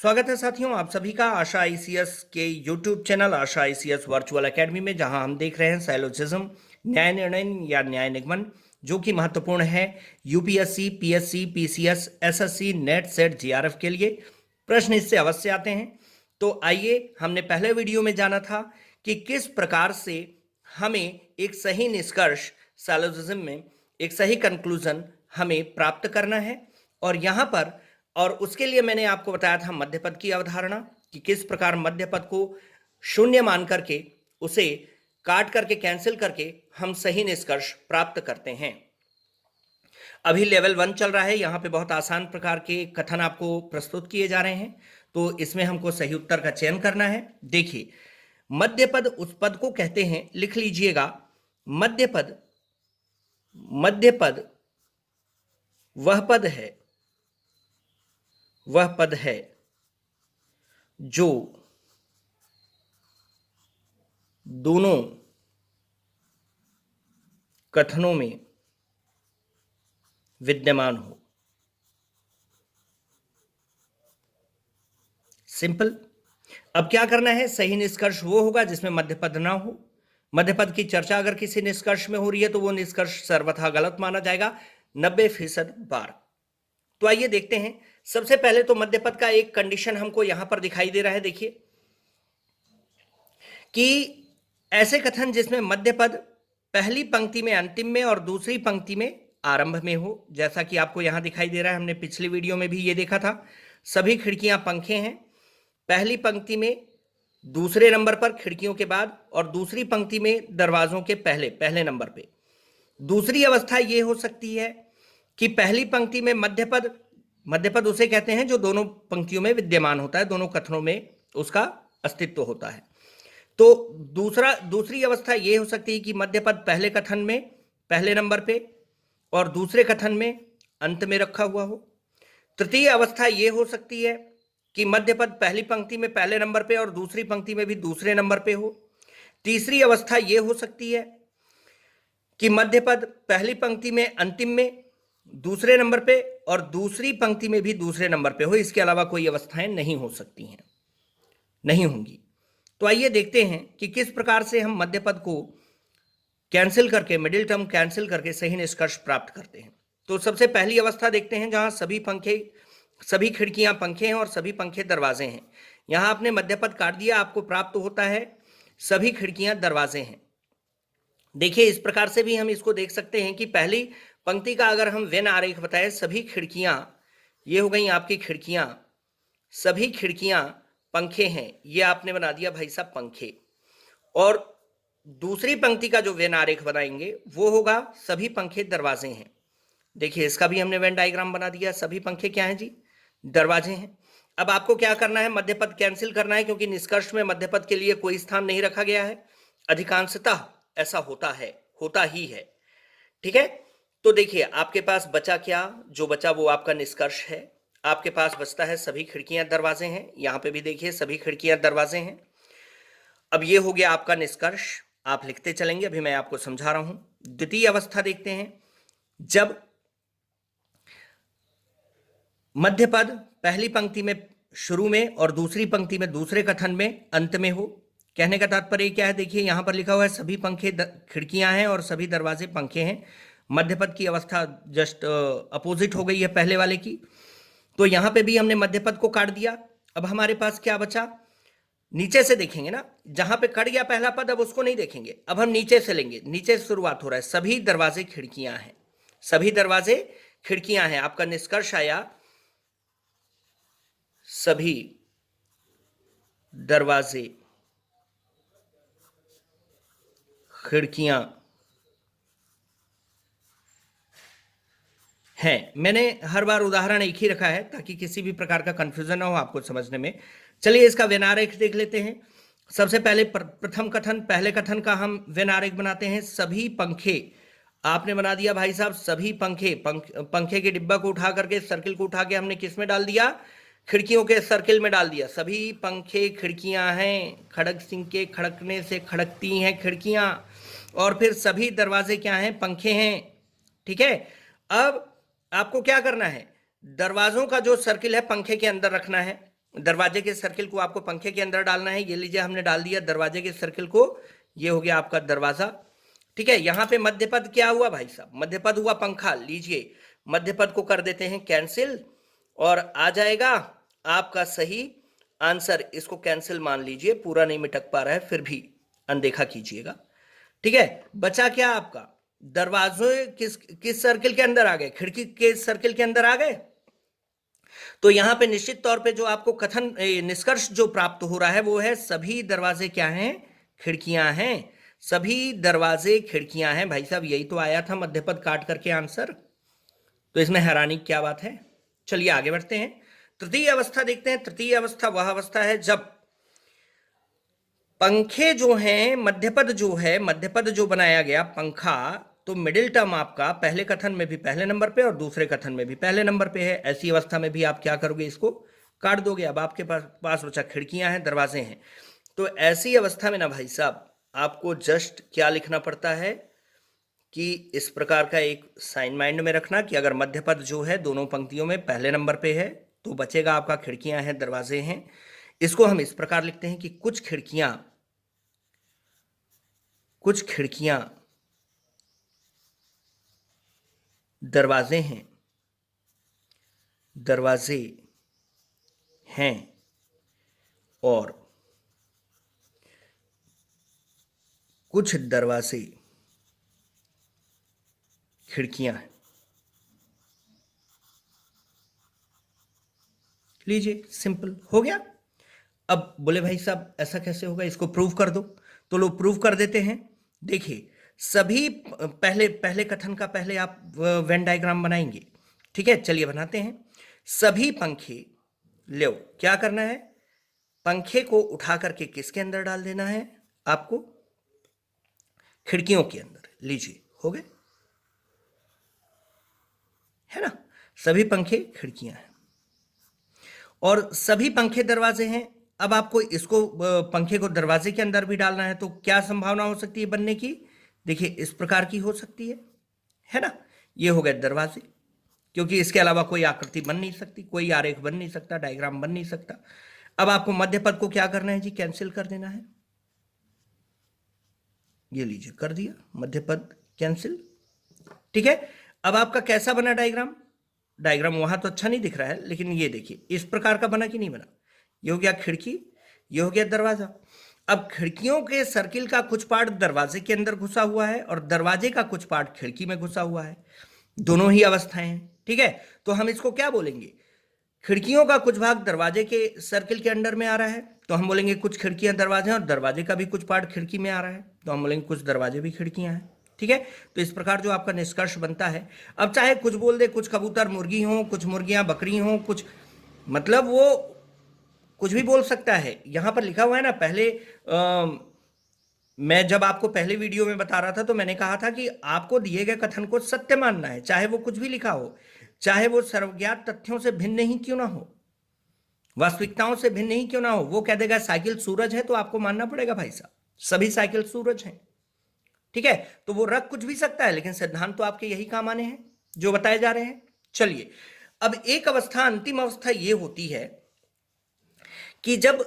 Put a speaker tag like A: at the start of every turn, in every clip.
A: स्वागत है साथियों, आप सभी का आशा आईसीएस के यूट्यूब चैनल आशा आईसीएस वर्चुअल एकेडमी में, जहां हम देख रहे हैं साइलोजिज्म, न्याय निर्णय या न्याय निगमन, जो कि महत्वपूर्ण है UPSC, PSC, PCS, SSC, net, set, GRF के लिए। प्रश्न इससे अवश्य आते हैं। तो आइए, हमने पहले वीडियो में जाना था कि किस प्रकार से हमें एक सही निष्कर्ष साइलोजिज्म में, एक सही कंक्लूजन हमें प्राप्त करना है। और यहाँ पर उसके लिए मैंने आपको बताया था मध्य पद की अवधारणा, कि किस प्रकार मध्य पद को शून्य मान करके, उसे काट करके, कैंसिल करके हम सही निष्कर्ष प्राप्त करते हैं। अभी लेवल 1 चल रहा है, यहाँ पे बहुत आसान प्रकार के कथन आपको प्रस्तुत किए जा रहे हैं, तो इसमें हमको सही उत्तर का चयन करना है। देखिए, मध्य पद उस पद को कहते हैं, लिख लीजिएगा, मध्य पद, मध्य पद वह पद है जो दोनों कथनों में विद्यमान हो। सिंपल। अब क्या करना है, सही निष्कर्ष वो होगा जिसमें मध्य पद ना हो। मध्य पद की चर्चा अगर किसी निष्कर्ष में हो रही है तो वो निष्कर्ष सर्वथा गलत माना जाएगा 90% बार। तो आइए देखते हैं। सबसे पहले तो मध्य पद का एक कंडीशन हमको यहां पर दिखाई दे रहा है। देखिए कि ऐसे कथन जिसमें मध्य पद पहली पंक्ति में अंतिम में और दूसरी पंक्ति में आरंभ में हो, जैसा कि आपको यहां दिखाई दे रहा है। हमने पिछली वीडियो में भी ये देखा था। सभी खिड़कियां पंखे हैं, पहली पंक्ति में दूसरे नंबर पर खिड़कियों के बाद, और दूसरी पंक्ति में दरवाजों के पहले नंबर पे। दूसरी अवस्था यह हो सकती है कि पहली पंक्ति में मध्य पद उसे कहते हैं जो दोनों पंक्तियों में विद्यमान होता है, दोनों कथनों में उसका अस्तित्व होता है। तो दूसरी अवस्था यह हो सकती है कि मध्य पद पहले कथन में पहले नंबर पे और दूसरे कथन में अंत में रखा हुआ हो। तृतीय अवस्था यह हो सकती है कि मध्य पद पहली पंक्ति में पहले नंबर पे और दूसरी पंक्ति में भी दूसरे नंबर पे हो। तीसरी अवस्था यह हो सकती है कि मध्य पद पहली पंक्ति में अंतिम में दूसरे नंबर पे और दूसरी पंक्ति में भी दूसरे नंबर पे हो। इसके अलावा कोई अवस्थाएं नहीं हो सकती हैं, नहीं होंगी। तो आइए देखते हैं कि किस प्रकार से हम मध्य पद को कैंसिल करके, मिडिल टर्म कैंसिल करके सही निष्कर्ष प्राप्त करते हैं। तो सबसे पहली अवस्था देखते हैं जहां सभी खिड़कियां पंखे हैं और सभी पंखे दरवाजे हैं। यहां आपने मध्य पद काट दिया, आपको प्राप्त होता है सभी खिड़कियां दरवाजे हैं। देखिए, इस प्रकार से भी हम इसको देख सकते हैं कि पहली पंक्ति का अगर हम वेन आरेख बताएं, सभी खिड़कियां, ये हो गई आपकी खिड़कियां, सभी खिड़कियां पंखे हैं, ये आपने बना दिया भाई साहब पंखे। और दूसरी पंक्ति का जो वेन आरेख बनाएंगे वो होगा सभी पंखे दरवाजे हैं। देखिए, इसका भी हमने वेन डायग्राम बना दिया। सभी पंखे क्या हैं जी? दरवाजे हैं। अब आपको क्या करना है, मध्य पद कैंसिल करना है, क्योंकि निष्कर्ष में मध्य पद के लिए कोई स्थान नहीं रखा गया है। अधिकांशतः ऐसा होता ही है। ठीक है। तो देखिए, आपके पास बचा क्या? जो बचा वो आपका निष्कर्ष है। आपके पास बचता है सभी खिड़कियां दरवाजे हैं। यहां पे भी देखिए, सभी खिड़कियां दरवाजे हैं। अब ये हो गया आपका निष्कर्ष। आप लिखते चलेंगे, अभी मैं आपको समझा रहा हूं। द्वितीय अवस्था देखते हैं, जब मध्य पद पहली पंक्ति में शुरू में और दूसरी पंक्ति में दूसरे कथन में अंत में हो। कहने का तात्पर्य क्या है? देखिए, यहां पर लिखा हुआ है सभी पंखे खिड़कियां हैं और सभी दरवाजे पंखे हैं। मध्य पद की अवस्था जस्ट अपोजिट हो गई है पहले वाले की। तो यहां पे भी हमने मध्य पद को काट दिया। अब हमारे पास क्या बचा? नीचे से देखेंगे ना, जहां पे कट गया पहला पद, अब उसको नहीं देखेंगे, अब हम नीचे से लेंगे। नीचे से शुरुआत हो रहा है, सभी दरवाजे खिड़कियां हैं, सभी दरवाजे खिड़कियां हैं। आपका निष्कर्ष आया सभी दरवाजे खिड़कियां हैं। मैंने हर बार उदाहरण एक ही रखा है ताकि किसी भी प्रकार का कंफ्यूजन ना हो आपको समझने में। चलिए, इसका वेन आरेख देख लेते हैं। सबसे पहले प्रथम कथन, पहले कथन का हम वेन आरेख बनाते हैं। सभी पंखे आपने बना दिया भाई साहब, सभी पंखे के डिब्बा को उठा करके, सर्किल को उठा के हमने किस में डाल दिया? खिड़कियों के सर्किल में डाल दिया। सभी पंखे खिड़कियां हैं, खड़क सिंह के खड़कने से खड़कती हैं खिड़कियां। और फिर सभी दरवाजे क्या हैं? पंखे हैं। ठीक है। अब आपको क्या करना है? दरवाजों का जो सर्किल है पंखे के अंदर रखना है। दरवाजे के सर्किल को आपको पंखे के अंदर डालना है। ये लीजिए, हमने डाल दिया दरवाजे के सर्किल को। ये हो गया आपका दरवाजा। ठीक है, यहां पे मध्यपद क्या हुआ भाई साहब? मध्यपद हुआ पंखा। लीजिए, मध्यपद को कर देते हैं कैंसिल और आ जाएगा आपका सही आंसर। इसको कैंसिल मान लीजिए, पूरा नहीं मिटक पा रहा है, फिर भी अनदेखा कीजिएगा। ठीक है, बचा क्या आपका? दरवाजे किस सर्किल के अंदर आ गए? खिड़की के सर्किल के अंदर आ गए। तो यहां पे निश्चित तौर पे जो आपको कथन निष्कर्ष जो प्राप्त हो रहा है वो है सभी दरवाजे क्या हैं? खिड़कियां हैं। सभी दरवाजे खिड़कियां हैं भाई साहब। यही तो आया था मध्यपद काट करके आंसर। तो इसमें हैरानी क्या बात है? चलिए आगे बढ़ते हैं, तृतीय अवस्था देखते हैं। तृतीय अवस्था वह अवस्था है जब पंखे जो हैं, मध्यपद जो बनाया गया पंखा, तो मिडिल टर्म आपका पहले कथन में भी पहले नंबर पे और दूसरे कथन में भी पहले नंबर पे है। ऐसी अवस्था में भी आप क्या करोगे? इसको काट दोगे। अब आपके पास बचा खिड़कियां हैं, दरवाजे हैं। तो ऐसी अवस्था में ना भाई साहब आपको जस्ट क्या लिखना पड़ता है कि इस प्रकार का एक साइन माइंड में रखना कि अगर मध्यपद जो है दोनों पंक्तियों में पहले नंबर पे है तो बचेगा आपका खिड़कियां हैं, दरवाजे हैं। इसको हम इस प्रकार लिखते हैं कि कुछ खिड़कियां दरवाजे हैं और कुछ दरवाजे खिड़कियां हैं। लीजिए, सिंपल हो गया। अब बोले भाई साहब ऐसा कैसे होगा, इसको प्रूव कर दो। तो लो प्रूव कर देते हैं। देखिए, सभी पहले कथन का पहले आप वेन डायग्राम बनाएंगे। ठीक है, चलिए बनाते हैं। सभी पंखे, लो क्या करना है? पंखे को उठा करके किसके अंदर डाल देना है आपको? खिड़कियों के अंदर। लीजिए, हो गए, है ना? सभी पंखे खिड़कियां हैं और सभी पंखे दरवाजे हैं। अब आपको इसको पंखे को दरवाजे के अंदर भी डालना है, तो क्या संभावना हो सकती है बनने की? देखिए, इस प्रकार की हो सकती है ना? ये हो गए दरवाजे, क्योंकि इसके अलावा कोई आकृति बन नहीं सकती, कोई आरेख बन नहीं सकता, डायग्राम बन नहीं सकता। अब आपको मध्य पद को क्या करना है जी? कैंसिल कर देना है। ये लीजिए, कर दिया, मध्य पद कैंसिल। ठीक है, अब आपका कैसा बना डायग्राम? डायग्राम वहां तो अच्छा नहीं दिख रहा है, लेकिन ये देखिए इस प्रकार का बना कि नहीं बना? ये हो गया खिड़की, ये हो गया दरवाजा। अब खिड़कियों के सर्किल का कुछ पार्ट दरवाजे के अंदर घुसा हुआ है और दरवाजे का कुछ पार्ट खिड़की में घुसा हुआ है। दोनों ही अवस्थाएं हैं। ठीक है, तो हम इसको क्या बोलेंगे? खिड़कियों का कुछ भाग दरवाजे के सर्किल के अंडर में आ रहा है, तो हम बोलेंगे कुछ खिड़कियां दरवाजे हैं, और दरवाजे का भी कुछ पार्ट खिड़की में आ रहा है, तो हम बोलेंगे कुछ दरवाजे भी खिड़कियां हैं। ठीक है, तो इस प्रकार जो आपका निष्कर्ष बनता है। अब चाहे कुछ बोल दे, कुछ कबूतर मुर्गी हो, कुछ मुर्गियां बकरी हो, कुछ मतलब वो कुछ भी बोल सकता है। यहां पर लिखा हुआ है ना, पहले मैं जब आपको पहले वीडियो में बता रहा था तो मैंने कहा था कि आपको दिए गए कथन को सत्य मानना है, चाहे वो कुछ भी लिखा हो, चाहे वो सर्वज्ञात तथ्यों से भिन्न ही क्यों ना हो, वास्तविकताओं से भिन्न ही क्यों ना हो। वो कह देगा साइकिल सूरज है, तो आपको मानना पड़ेगा भाई साहब, सभी साइकिल सूरज हैं। ठीक है, तो वो रख कुछ भी सकता है, लेकिन सिद्धांत तो आपके यही काम आने हैं जो बताए जा रहे हैं। चलिए, अब एक अवस्था, अंतिम अवस्था ये होती है कि जब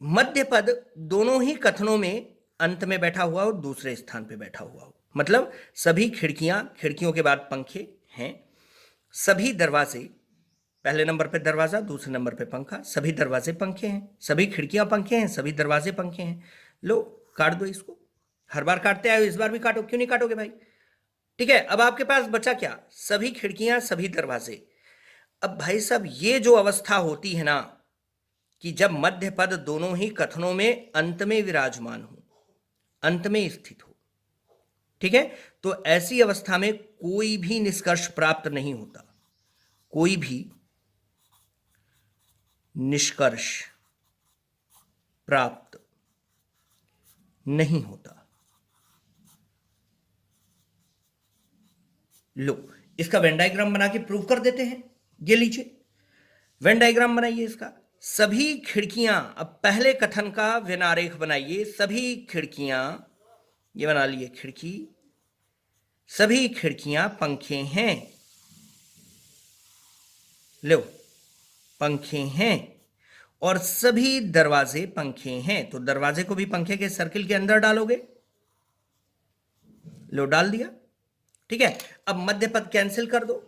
A: मध्य पद दोनों ही कथनों में अंत में बैठा हुआ हो, दूसरे स्थान पे बैठा हुआ हो। मतलब सभी खिड़कियां, खिड़कियों के बाद पंखे हैं, सभी दरवाजे, पहले नंबर पे दरवाजा, दूसरे नंबर पे पंखा, सभी दरवाजे पंखे हैं, सभी खिड़कियां पंखे हैं, सभी दरवाजे पंखे हैं। लो काट दो इसको। हर बार काटते आए हो, इस बार भी काटो, क्यों नहीं काटोगे भाई? ठीक है, अब आपके पास बचा क्या? सभी खिड़कियां, सभी दरवाजे। अब भाई साहब ये जो अवस्था होती है ना, कि जब मध्य पद दोनों ही कथनों में अंत में विराजमान हो, अंत में स्थित हो। ठीक है, तो ऐसी अवस्था में कोई भी निष्कर्ष प्राप्त नहीं होता, कोई भी निष्कर्ष प्राप्त नहीं होता। लो इसका वेन डायग्राम बना के प्रूव कर देते हैं। ये लीजिए, वेन डायग्राम बनाइए इसका। सभी खिड़कियां, अब पहले कथन का वेन आरेख बनाइए। सभी खिड़कियां, ये बना लिए खिड़की, सभी खिड़कियां पंखे हैं। लो पंखे हैं और सभी दरवाजे पंखे हैं, तो दरवाजे को भी पंखे के सर्किल के अंदर डालोगे। लो, डाल दिया। ठीक है, अब मध्य पद कैंसिल कर दो।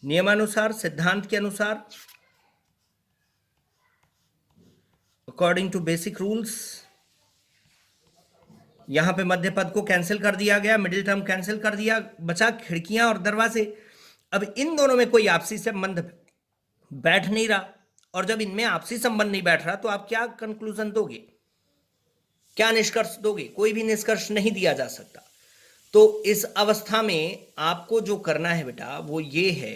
A: नियमानुसार, सिद्धांत के अनुसार, अकॉर्डिंग टू बेसिक रूल्स, यहां पे मध्य पद को कैंसिल कर दिया गया, मिडिल टर्म कैंसिल कर दिया, बचा खिड़कियां और दरवाजे। अब इन दोनों में कोई आपसी संबंध बैठ नहीं रहा, और जब इनमें आपसी संबंध नहीं बैठ रहा तो आप क्या कंक्लूजन दोगे, क्या निष्कर्ष दोगे? कोई भी निष्कर्ष नहीं दिया जा सकता। तो इस अवस्था में आपको जो करना है बेटा वो ये है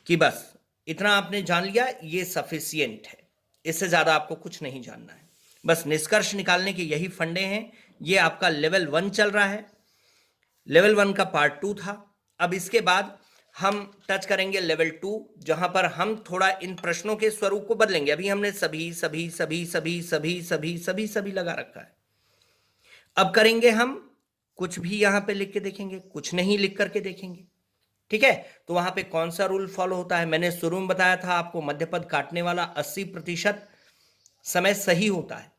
A: कि बस इतना आपने जान लिया, ये सफिशियंट है, इससे ज्यादा आपको कुछ नहीं जानना है। बस निष्कर्ष निकालने के यही फंडे हैं। ये आपका लेवल 1 चल रहा है, लेवल 1 का पार्ट 2 था। अब इसके बाद हम टच करेंगे लेवल 2, जहां पर हम थोड़ा इन प्रश्नों के स्वरूप को बदलेंगे। अभी हमने सभी सभी सभी सभी सभी सभी सभी सभी लगा रखा है। अब करेंगे हम कुछ भी यहां पे लिख के देखेंगे, कुछ नहीं लिख करके देखेंगे। ठीक है, तो वहां पे कौन सा रूल फॉलो होता है? मैंने शुरू में बताया था आपको, मध्यपद काटने वाला 80% समय सही होता है,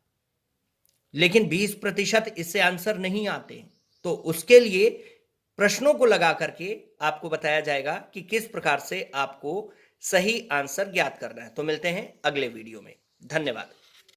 A: लेकिन 20% इससे आंसर नहीं आते। तो उसके लिए प्रश्नों को लगा करके आपको बताया जाएगा कि किस प्रकार से आपको सही आंसर ज्ञात करना है। तो मिलते हैं अगले वीडियो में। धन्यवाद।